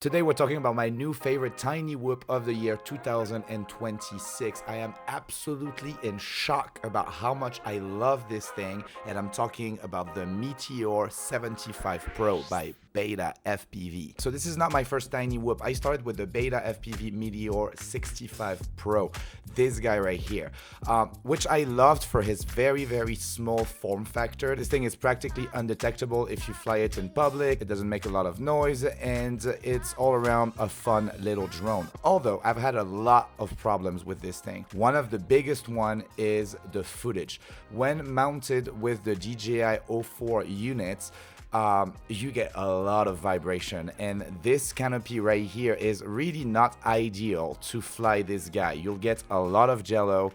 Today we're talking about my new favorite TinyWhoop of the year 2026. I am absolutely in shock about how much I love this thing, and I'm talking about the Meteor 75 Pro by BetaFPV. So this is not my first TinyWhoop. I started with the BetaFPV Meteor 65 Pro, this guy right here, which I loved for his very small form factor. This thing is practically undetectable if you fly it in public. It doesn't make a lot of noise, and it's all around a fun little drone. Although I've had a lot of problems with this thing. One of the biggest one is the footage. When mounted with the DJI 04 units, you get a lot of vibration, and this canopy right here is really not ideal to fly this guy. You'll get a lot of jello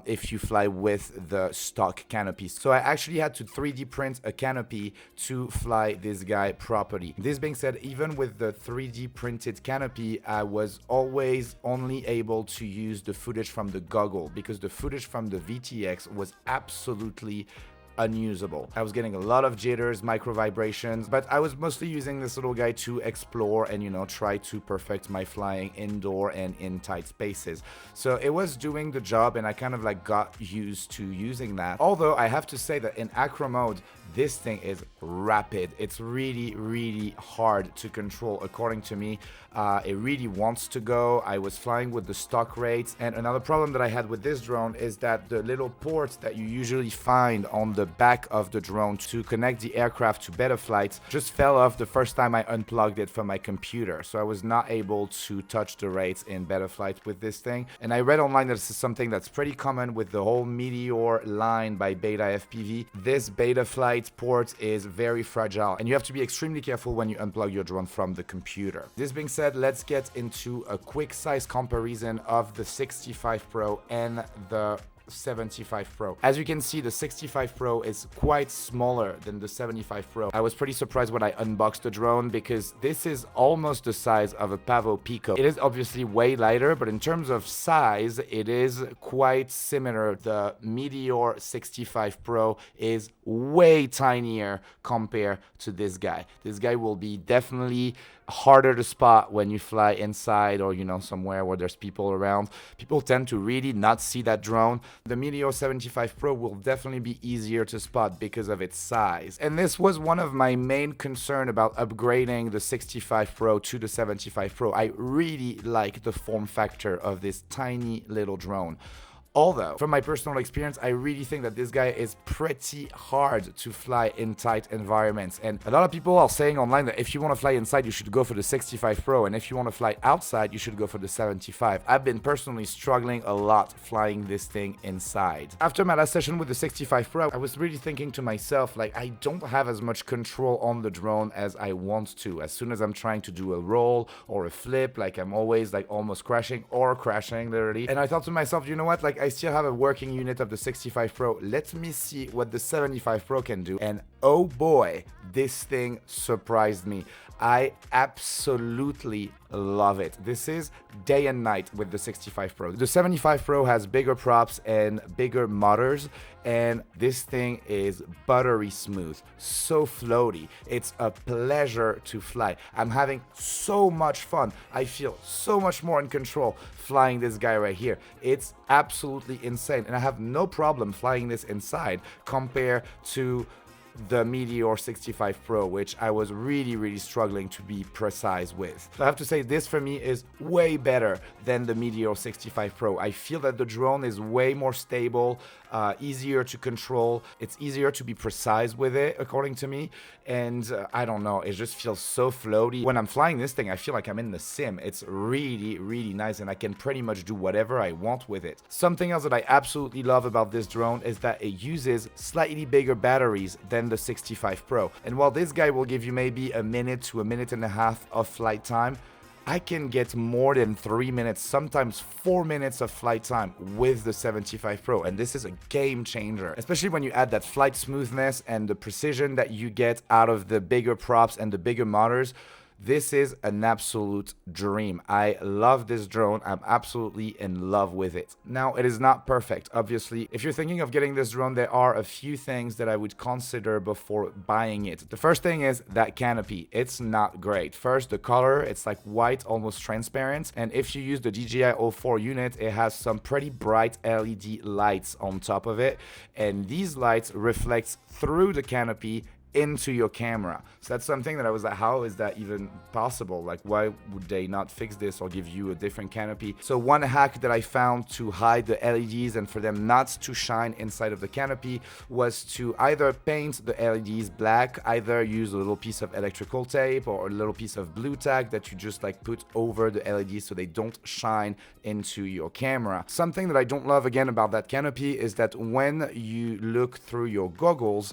if you fly with the stock canopy. So I actually had to 3D print a canopy to fly this guy properly. This being said, even with the 3D printed canopy, I was always only able to use the footage from the goggle because the footage from the VTX was absolutely unusable. I was getting a lot of jitters, micro vibrations, but I was mostly using this little guy to explore and, you know, try to perfect my flying indoor and in tight spaces. So it was doing the job, and I kind of like got used to using that. Although I have to say that in acro mode, this thing is rapid. It's really hard to control, according to me. It really wants to go. I was flying with the stock rates, and another problem that I had with this drone is that the little ports that you usually find on the back of the drone to connect the aircraft to BetaFlight just fell off the first time I unplugged it from my computer. So I was not able to touch the rates in BetaFlight with this thing. And I read online that this is something that's pretty common with the whole Meteor line by BetaFPV. This BetaFlight port is very fragile, and you have to be extremely careful when you unplug your drone from the computer. This being said, let's get into a quick size comparison of the 65 Pro and the 75 Pro. As you can see, the 65 Pro is quite smaller than the 75 Pro. I was pretty surprised when I unboxed the drone because this is almost the size of a Pavo Pico. It is obviously way lighter, but in terms of size, it is quite similar. The Meteor 65 Pro is way tinier compared to this guy. This guy will be definitely harder to spot when you fly inside or, you know, somewhere where there's people around. People tend to really not see that drone. The Meteor 75 Pro will definitely be easier to spot because of its size. And this was one of my main concern about upgrading the 65 Pro to the 75 Pro. I really like the form factor of this tiny little drone. Although, from my personal experience, I really think that this guy is pretty hard to fly in tight environments. And a lot of people are saying online that if you want to fly inside, you should go for the 65 Pro. And if you want to fly outside, you should go for the 75. I've been personally struggling a lot flying this thing inside. After my last session with the 65 Pro, I was really thinking to myself, like, I don't have as much control on the drone as I want to. As soon as I'm trying to do a roll or a flip, like, I'm always like almost crashing or crashing literally. And I thought to myself, you know what, like, I still have a working unit of the 65 Pro. Let me see what the 75 Pro can do. And oh boy, this thing surprised me. I absolutely love it. This is day and night with the 65 Pro. The 75 Pro has bigger props and bigger motors, and this thing is buttery smooth, so floaty. It's a pleasure to fly. I'm having so much fun. I feel so much more in control flying this guy right here. It's absolutely insane, and I have no problem flying this inside compared to the Meteor 65 Pro, which I was really struggling to be precise with. So I have to say, this for me is way better than the Meteor 65 Pro. I feel that the drone is way more stable, easier to control. It's easier to be precise with it, according to me. And I don't know, it just feels so floaty. When I'm flying this thing, I feel like I'm in the sim. It's really nice, and I can pretty much do whatever I want with it. Something else that I absolutely love about this drone is that it uses slightly bigger batteries than the 65 Pro. And while this guy will give you maybe a minute to a minute and a half of flight time, I can get more than 3 minutes, sometimes 4 minutes of flight time with the 75 Pro, and this is a game changer, especially when you add that flight smoothness and the precision that you get out of the bigger props and the bigger motors. This is an absolute dream. I love this drone. I'm absolutely in love with it. Now, it is not perfect. Obviously, if you're thinking of getting this drone, there are a few things that I would consider before buying it. The first thing is that canopy. It's not great. First, the color, it's like white, almost transparent. And if you use the DJI-04 unit, it has some pretty bright LED lights on top of it. And these lights reflect through the canopy into your camera. So that's something that I was like, how is that even possible? Like, why would they not fix this or give you a different canopy? So one hack that I found to hide the LEDs and for them not to shine inside of the canopy was to either paint the LEDs black, either use a little piece of electrical tape or a little piece of blue tack that you just like put over the LEDs so they don't shine into your camera. Something that I don't love again about that canopy is that when you look through your goggles,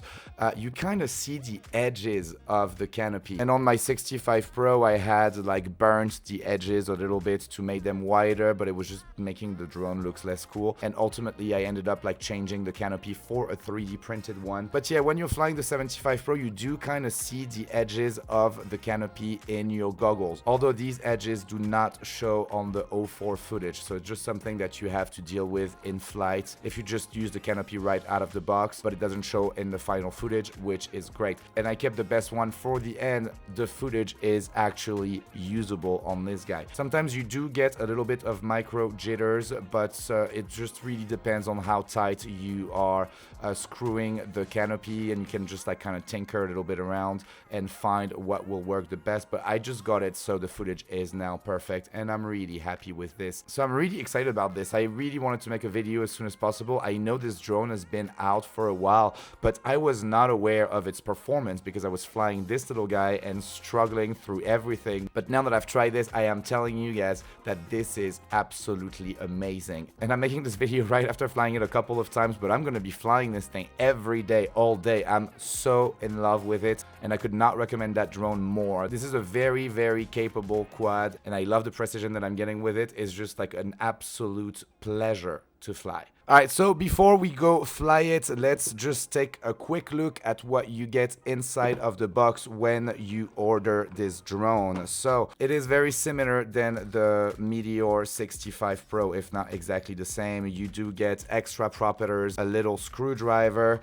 you kind of see the edges of the canopy. And on my 65 Pro, I had like burnt the edges a little bit to make them wider, but it was just making the drone looks less cool. And ultimately, I ended up like changing the canopy for a 3D printed one. But yeah, when you're flying the 75 Pro, you do kind of see the edges of the canopy in your goggles. Although these edges do not show on the 04 footage. So it's just something that you have to deal with in flight if you just use the canopy right out of the box, but it doesn't show in the final footage, which is great. And I kept the best one for the end. The footage is actually usable on this guy. Sometimes you do get a little bit of micro jitters, but it just really depends on how tight you are screwing the canopy, and you can just like kind of tinker a little bit around and find what will work the best. But I just got it, so the footage is now perfect, and I'm really happy with this. So I'm really excited about this. I really wanted to make a video as soon as possible. I know this drone has been out for a while, but I was not aware of its performance because I was flying this little guy and struggling through everything. But now that I've tried this, I am telling you guys that this is absolutely amazing. And I'm making this video right after flying it a couple of times, but I'm going to be flying this thing every day, all day. I'm so in love with it, and I could not recommend that drone more. This is a very, very capable quad, and I love the precision that I'm getting with it. It's just like an absolute pleasure to fly. All right, so before we go fly it, let's just take a quick look at what you get inside of the box when you order this drone. So it is very similar than the Meteor 65 Pro, if not exactly the same. You do get extra propellers, a little screwdriver,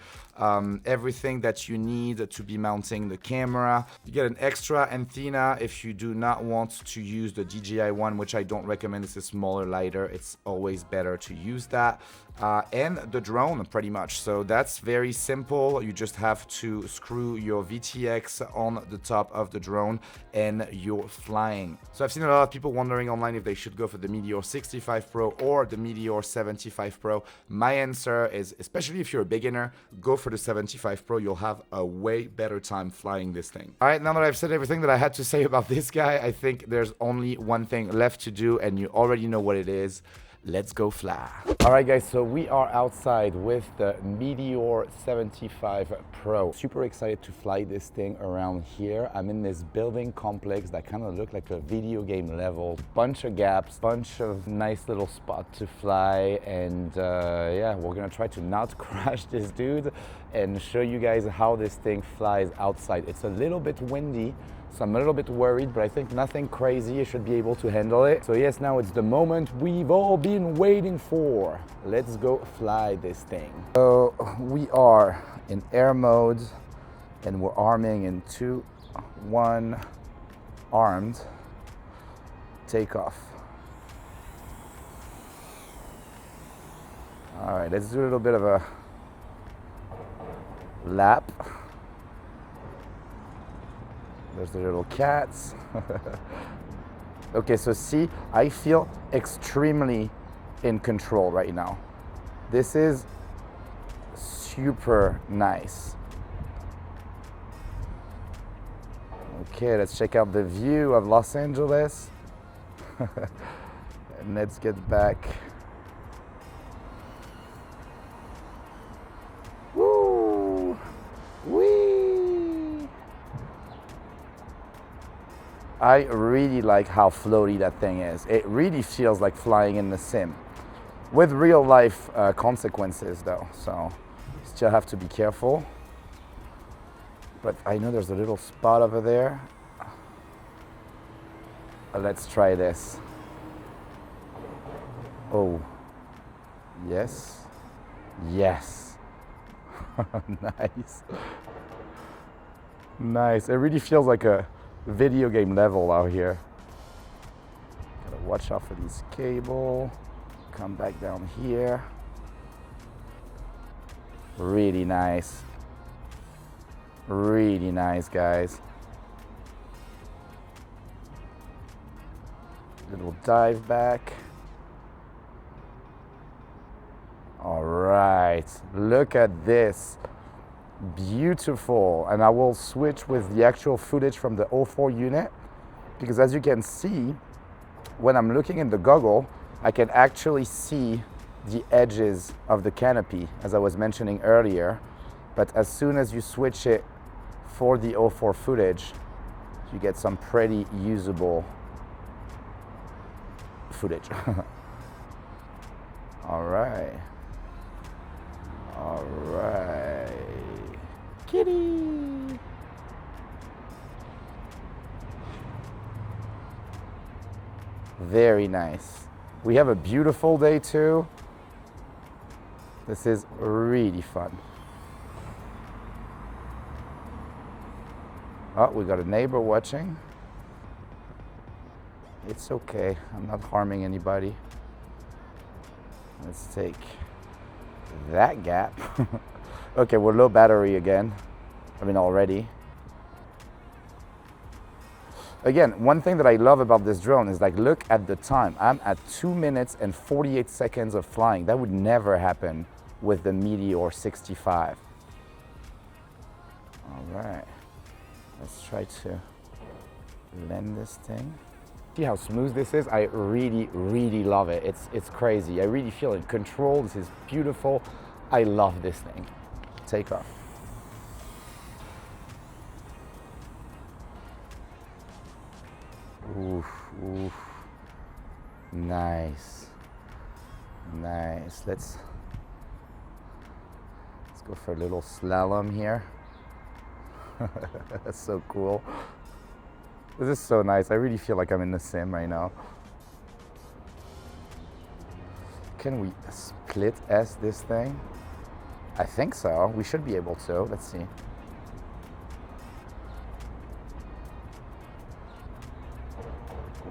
everything that you need to be mounting the camera. You get an extra antenna if you do not want to use the DJI one, which I don't recommend. It's a smaller, lighter. It's always better to use that. And the drone pretty much. So that's very simple. You just have to screw your VTX on the top of the drone and you're flying. So I've seen a lot of people wondering online if they should go for the Meteor 65 Pro or the Meteor 75 Pro. My answer is, especially if you're a beginner, go for the 75 Pro. You'll have a way better time flying this thing. All right, now that I've said everything that I had to say about this guy, I think there's only one thing left to do, and you already know what it is. Let's go fly. All right, guys, so we are outside with the Meteor 75 Pro. Super excited to fly this thing around here. I'm in this building complex that kind of look like a video game level. Bunch of gaps, bunch of nice little spot to fly. And yeah, we're gonna try to not crash this dude and show you guys how this thing flies outside. It's a little bit windy, so I'm a little bit worried, but I think nothing crazy. You should be able to handle it. So yes, now it's the moment we've all been waiting for. Let's go fly this thing. So we are in air mode and we're arming in 2, 1, armed, takeoff. All right, let's do a little bit of a lap. There's the little cats. Okay, so see, I feel extremely in control right now. This is super nice. Okay, let's check out the view of Los Angeles. And let's get back. Woo! Whee! I really like how floaty that thing is. It really feels like flying in the sim. With real life consequences though, so still have to be careful. But I know there's a little spot over there. Let's try this. Oh, yes, yes. Nice. Nice. It really feels like a video game level out here. Gotta watch out for these cable. Come back down here. Really nice. Really nice, guys. Little dive back. All right, look at this. Beautiful. And I will switch with the actual footage from the 04 unit, because as you can see, when I'm looking in the goggle, I can actually see the edges of the canopy, as I was mentioning earlier. But as soon as you switch it for the 04 footage, you get some pretty usable footage. All right. All right. Kitty. Very nice. We have a beautiful day too. This is really fun. Oh, we got a neighbor watching. It's okay, I'm not harming anybody. Let's take that gap. Okay, we're low battery again. I mean, already. Again, one thing that I love about this drone is, like, look at the time. I'm at 2 minutes and 48 seconds of flying. That would never happen with the Meteor 65. All right, let's try to land this thing. See how smooth this is? I really, really love it. It's crazy. I really feel in control. This is beautiful. I love this thing. Take off. Oof, oof. Nice. Nice. Let's go for a little slalom here. That's so cool. This is so nice. I really feel like I'm in the sim right now. Can we split S this thing? I think so. We should be able to. Let's see.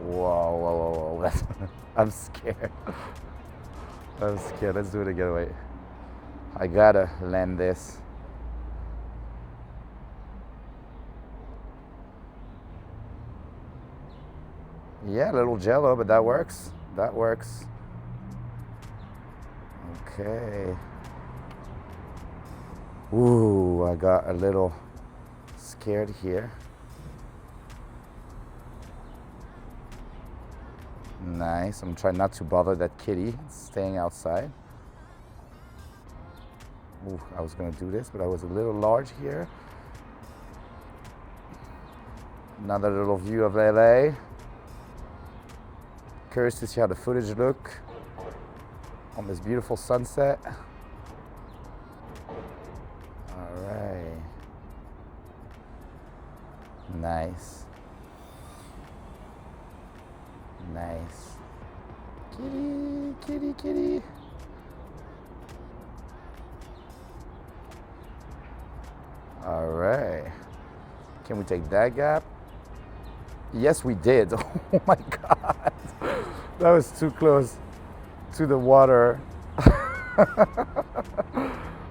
Whoa, whoa, whoa, whoa. That's, I'm scared. I'm scared. Let's do it again. Wait. I gotta land this. Yeah, a little jello, but that works. That works. Okay. Ooh, I got a little scared here. Nice. I'm trying not to bother that kitty. It's staying outside. Ooh, I was gonna do this, but I was a little large here. Another little view of LA. Curious to see how the footage look on this beautiful sunset. All right. Nice. Nice. Kitty, kitty, kitty. All right. Can we take that gap? Yes, we did. Oh my God. That was too close to the water.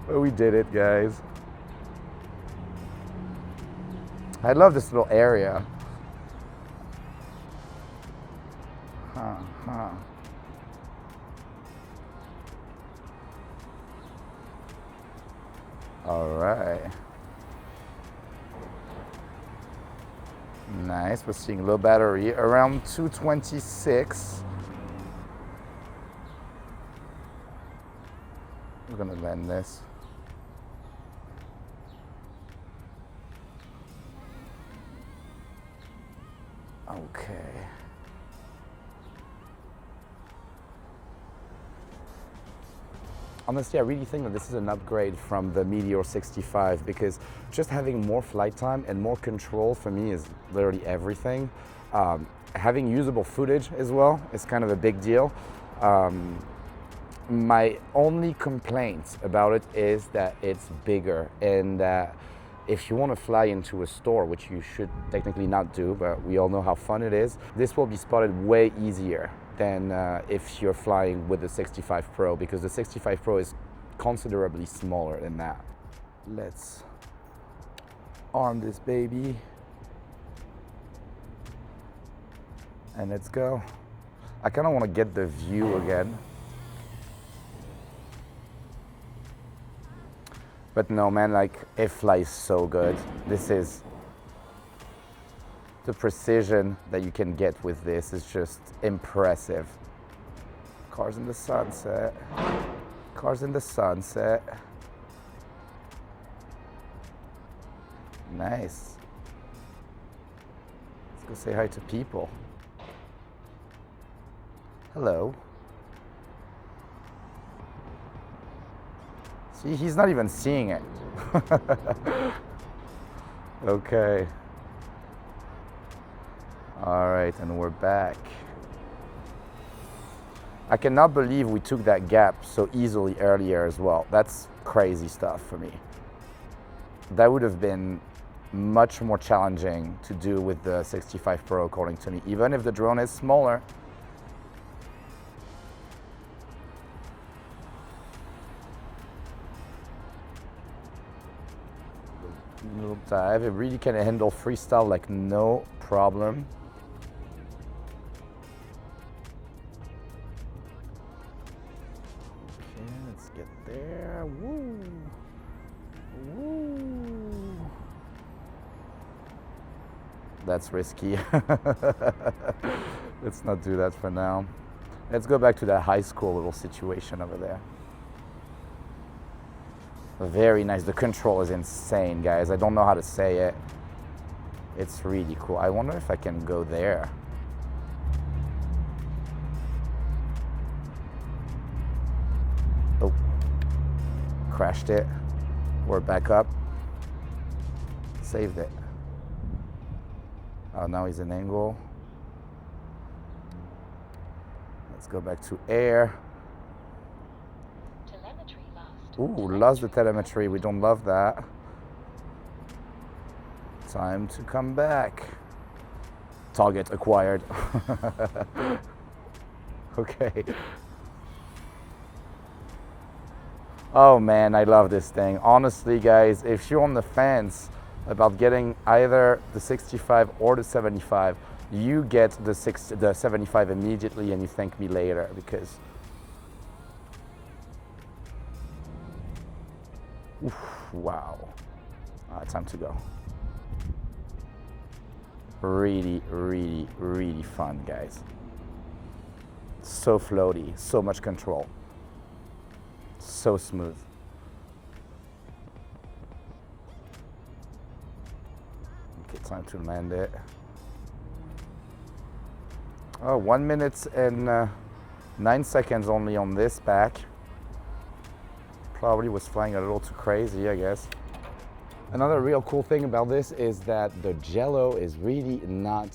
But we did it, guys. I love this little area. Huh. All right. Nice. We're seeing low battery around 226. We're gonna land this. Okay. Honestly, I really think that this is an upgrade from the Meteor 65, because just having more flight time and more control for me is literally everything. having usable footage as well is kind of a big deal. My only complaint about it is that it's bigger, and that if you want to fly into a store, which you should technically not do, but we all know how fun it is, this will be spotted way easier than if you're flying with the 65 Pro, because the 65 Pro is considerably smaller than that. Let's arm this baby and let's go. I kind of want to get the view again. But no, man, like, it flies so good. This is, the precision that you can get with this is just impressive. Cars in the sunset. Cars in the sunset. Nice. Let's go say hi to people. Hello. See, he's not even seeing it. Okay. All right, and we're back. I cannot believe we took that gap so easily earlier as well. That's crazy stuff for me. That would have been much more challenging to do with the 65 Pro, according to me, even if the drone is smaller. Little dive, it really can handle freestyle like no problem. Okay, let's get there. Woo! Woo! That's risky. Let's not do that for now. Let's go back to that high school little situation over there. Very nice. The control is insane, guys. I don't know how to say it. It's really cool. I wonder if I can go there. Oh, crashed it. We're back up. Saved it. Oh, now he's in angle. Let's go back to air. Ooh, lost the telemetry. We don't love that. Time to come back. Target acquired. Okay. Oh man, I love this thing. Honestly, guys, if you're on the fence about getting either the 65 or the 75, you get the 75 immediately and you thank me later, because oof, wow. Time to go. Really, really, really fun, guys. So floaty, so much control. So smooth. Okay, time to land it. Oh, 1 minute and 9 seconds only on this back. Probably was flying a little too crazy, I guess. Another real cool thing about this is that the jello is really not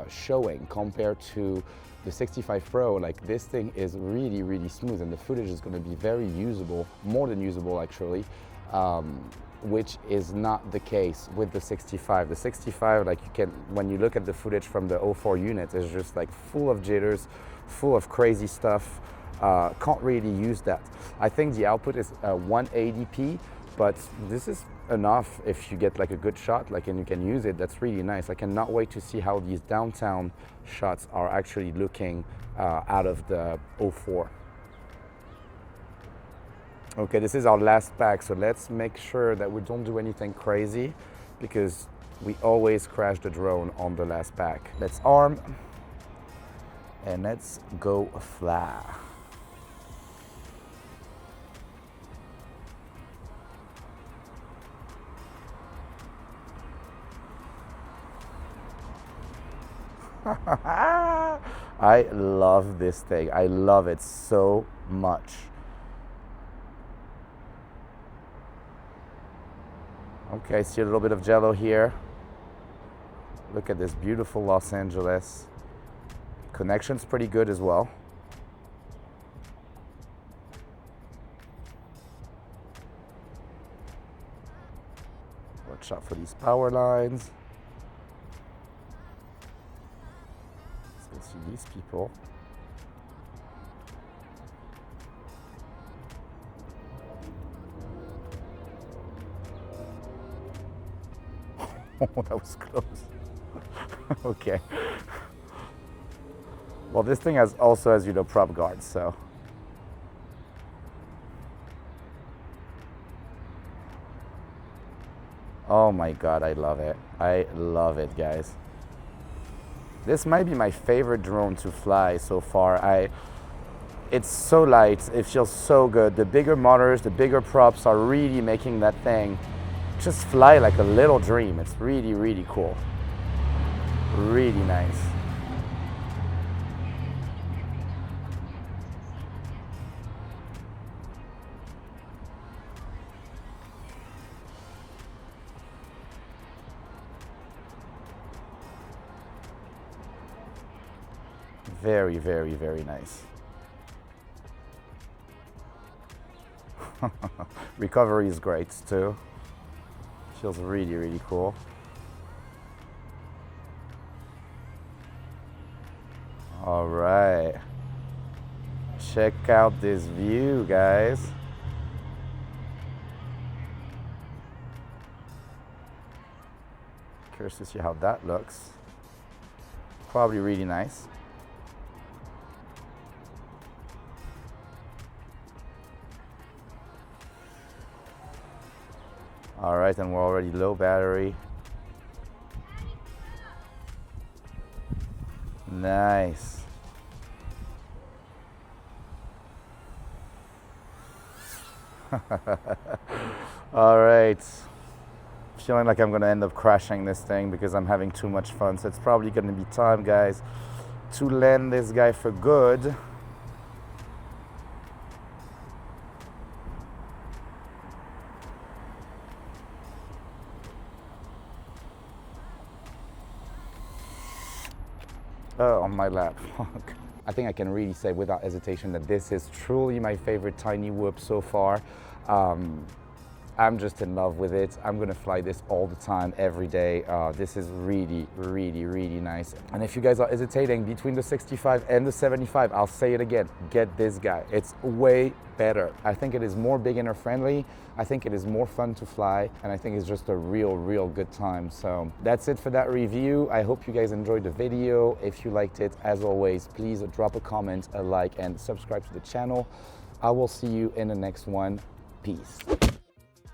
showing compared to the 65 Pro. Like, this thing is really, really smooth, and the footage is going to be very usable, more than usable actually, which is not the case with the 65. The 65, like, you can, when you look at the footage from the 04 unit, it's just like full of jitters, full of crazy stuff. Can't really use that. I think the output is 180p, but this is enough if you get like a good shot, like, and you can use it. That's really nice. I cannot wait to see how these downtown shots are actually looking out of the 04. Okay, this is our last pack, so let's make sure that we don't do anything crazy, because we always crash the drone on the last pack. Let's arm and let's go fly. I love this thing. I love it so much. Okay, see a little bit of jello here. Look at this beautiful Los Angeles. connection's pretty good as well. Watch out for these power lines. Let's go see these people. Oh, that was close. Okay. Well, this thing also has, you know, prop guards, so. Oh my God, I love it. I love it, guys. This might be my favorite drone to fly so far. It's so light, it feels so good. The bigger motors, the bigger props are really making that thing just fly like a little dream. It's really, really cool. Really nice. Very, very, very nice. Recovery is great too. Feels really, really cool. All right. Check out this view, guys. Curious to see how that looks. Probably really nice. All right, and we're already low battery. Nice. All right. Feeling like I'm gonna end up crashing this thing because I'm having too much fun. So it's probably gonna be time, guys, to land this guy for good. Oh, on my lap. I think I can really say without hesitation that this is truly my favorite TinyWhoop so far. I'm just in love with it. I'm gonna fly this all the time, every day. This is really, really, really nice. And if you guys are hesitating between the 65 and the 75, I'll say it again, get this guy. It's way better. I think it is more beginner friendly. I think it is more fun to fly, and I think it's just a real good time. So that's it for that review. I hope you guys enjoyed the video. If you liked it, as always, please drop a comment, a like, and subscribe to the channel. I will see you in the next one. Peace.